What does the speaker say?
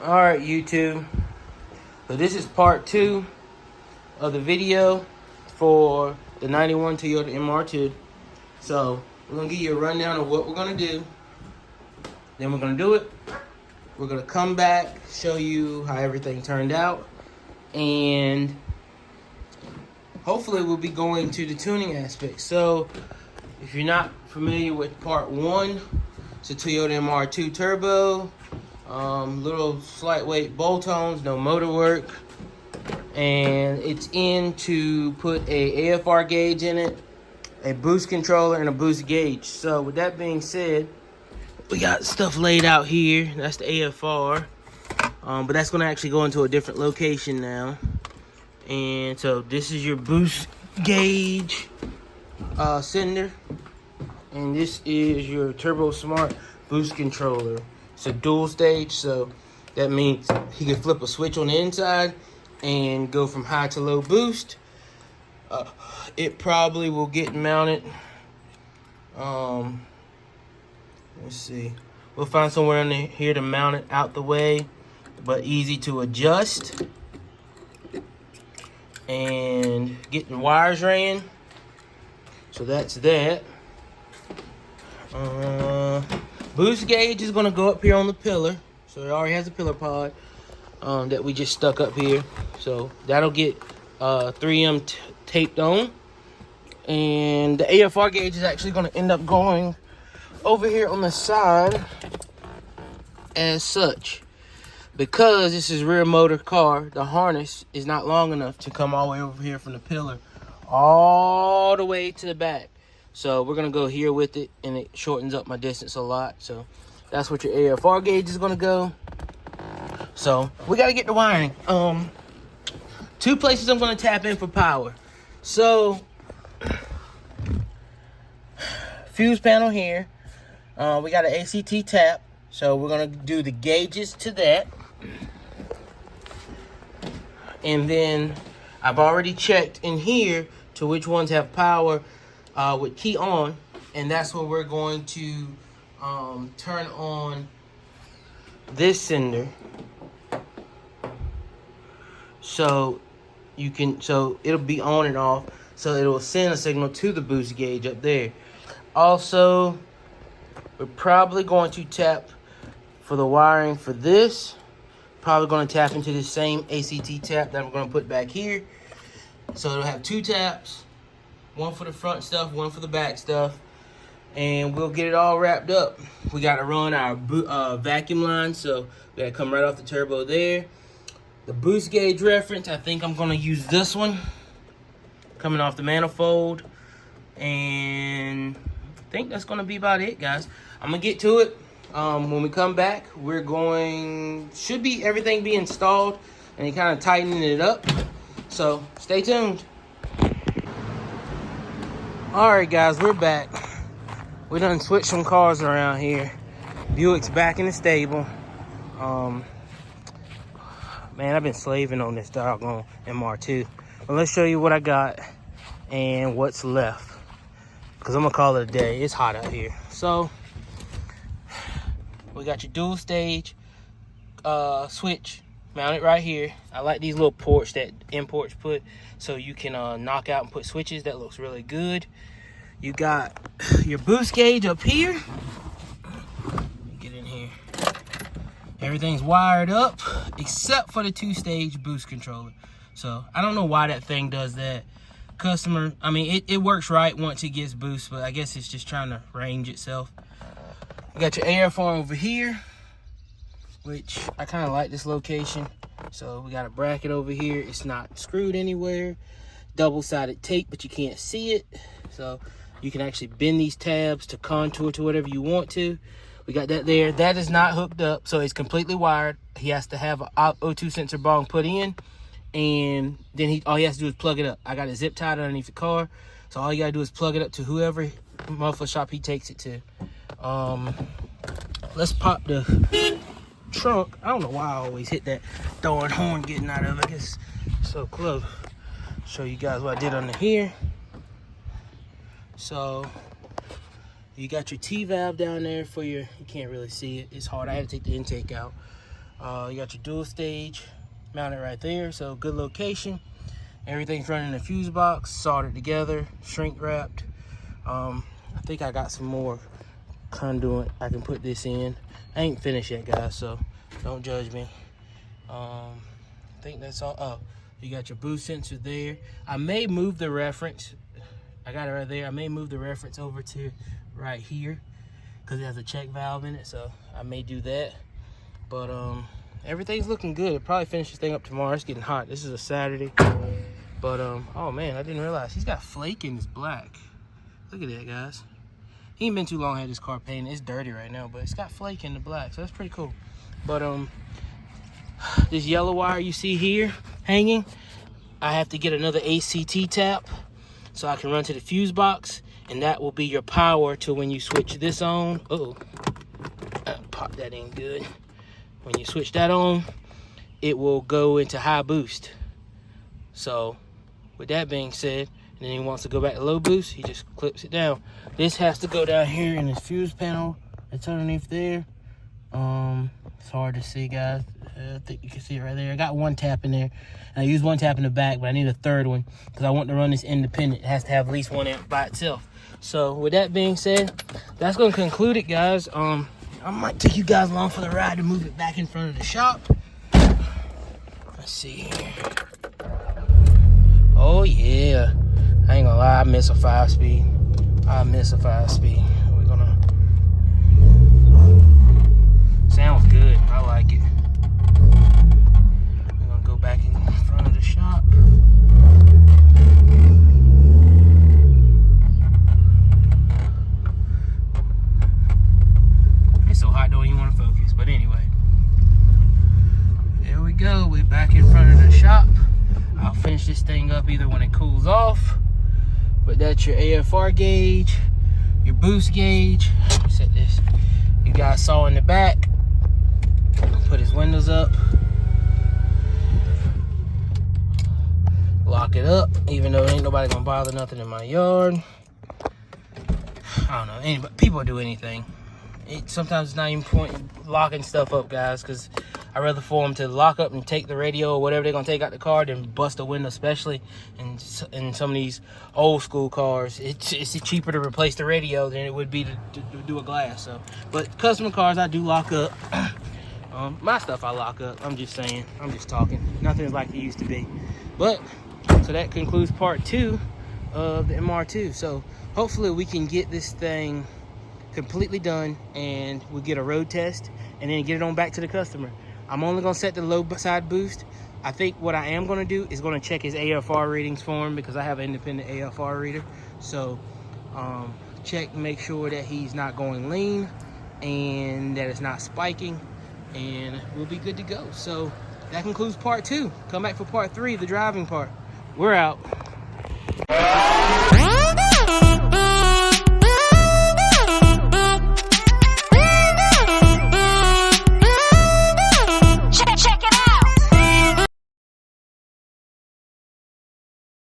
Alright, YouTube. So this is part 2 of the video for the 91 Toyota MR2. So we're going to give you a rundown of what we're going to do. Then we're going to do it. We're going to come back, show you how everything turned out. And hopefully we'll be going to the tuning aspect. So if you're not familiar with part 1, it's a Toyota MR2 turbo. Little slight weight bolt-ons, no motor work, and it's in to put a AFR gauge in it, a boost controller, and a boost gauge. So with that being said, we got stuff laid out here. That's the AFR, but that's going to actually go into a different location now. And so this is your boost gauge sender, and this is your Turbo Smart boost controller. It's a dual stage, so that means he can flip a switch on the inside and go from high to low boost. It probably will get mounted. Let's see. We'll find somewhere in here to mount it out the way, but easy to adjust. And get the wires ran. So that's that. Boost gauge is going to go up here on the pillar. So it already has a pillar pod that we just stuck up here. So that'll get 3M taped on. And the AFR gauge is actually going to end up going over here on the side as such. Because this is rear motor car, the harness is not long enough to come all the way over here from the pillar all the way to the back. So we're going to go here with it, and it shortens up my distance a lot. So that's what your AFR gauge is going to go. So we got to get the wiring. 2 places I'm going to tap in for power. So fuse panel here. We got an ACT tap. So we're going to do the gauges to that. And then I've already checked in here to which ones have power with key on, and that's where we're going to turn on this sender. So it'll be on and off, so it'll send a signal to the boost gauge up there. Also, we're probably going to tap for the wiring for this. Probably going to tap into the same ACT tap that I'm going to put back here. So it'll have 2 taps. One for the front stuff, one for the back stuff. And we'll get it all wrapped up. We got to run our vacuum line, so we got to come right off the turbo there. The boost gauge reference, I think I'm going to use this one. Coming off the manifold. And I think that's going to be about it, guys. I'm going to get to it. When we come back, everything be installed and kind of tightening it up. So stay tuned. Alright guys, we're back. We done switched some cars around here. Buick's back in the stable. Man, I've been slaving on this doggone MR2. But let's show you what I got and what's left. Because I'm going to call it a day. It's hot out here. So, we got your dual stage switch mounted right here. I like these little ports that imports put so you can knock out and put switches. That looks really good. You got your boost gauge up here. Get in here. Everything's wired up except for the 2-stage boost controller. So I don't know why that thing does that. It works right once it gets boost, but I guess it's just trying to range itself. You got your AFR over here, which I kind of like this location. So we got a bracket over here. It's not screwed anywhere. Double-sided tape, but you can't see it. So you can actually bend these tabs to contour to whatever you want to. We got that there. That is not hooked up, so it's completely wired. He has to have an O2 sensor bong put in, and then all he has to do is plug it up. I got it zip tied underneath the car, so all you gotta do is plug it up to whoever muffler shop he takes it to. Let's pop the trunk. I don't know why I always hit that darn horn getting out of it. I guess so close. Show you guys what I did under here. So you got your T valve down there for your, you can't really see it, it's hard, I had to take the intake out. You got your dual stage mounted right there, so good location. Everything's running in a fuse box, soldered together, shrink wrapped. I think I got some more conduit I can put this in. I ain't finished yet, guys, so don't judge me. I think that's all. Oh, you got your boost sensor there. I may move the reference. I got it right there. I may move the reference over to right here because it has a check valve in it, so I may do that. But everything's looking good. I'll probably finish this thing up tomorrow. It's getting hot. This is a Saturday. But oh man, I didn't realize he's got flake in his black. Look at that, guys. He ain't been too long had this car painted. It's dirty right now, but it's got flake in the black, so that's pretty cool. But this yellow wire you see here hanging, I have to get another ACT tap so I can run to the fuse box, and that will be your power to when you switch this on. Pop that in good. When you switch that on, it will go into high boost. So with that being said, and then he wants to go back to low boost, he just clips it down. This has to go down here in this fuse panel. It's underneath there. It's hard to see, guys. I think you can see it right there. I got one tap in there. And I used one tap in the back, but I need a third one because I want to run this independent. It has to have at least 1 amp by itself. So with that being said, that's going to conclude it, guys. I might take you guys along for the ride to move it back in front of the shop. Let's see here. Oh yeah, I ain't gonna lie, I miss a 5-speed. I miss a 5-speed. We're gonna, sounds good, I like it. We're gonna go back in front of the shop. It's so hot, don't even want to focus, but anyway. There we go, we're back in front of the shop. I'll finish this thing up either when it cools off. But that's your AFR gauge, your boost gauge. Set this. You guys saw in the back. Put his windows up. Lock it up, even though ain't nobody gonna bother nothing in my yard. I don't know. Anybody, people do anything. Sometimes it's not even point locking stuff up, guys, because I'd rather for them to lock up and take the radio or whatever they're going to take out the car than bust a window, especially in some of these old school cars. It's cheaper to replace the radio than it would be to do a glass. So, but customer cars, I do lock up. My stuff I lock up. I'm just saying. I'm just talking. Nothing's like it used to be. But, so that concludes part 2 of the MR2. So, hopefully we can get this thing completely done and we'll get a road test and then get it on back to the customer. I'm only going to set the low side boost. I think what I am going to do is going to check his AFR readings for him because I have an independent AFR reader. So check, make sure that he's not going lean and that it's not spiking, and we'll be good to go. So that concludes part 2. Come back for part 3, the driving part. We're out.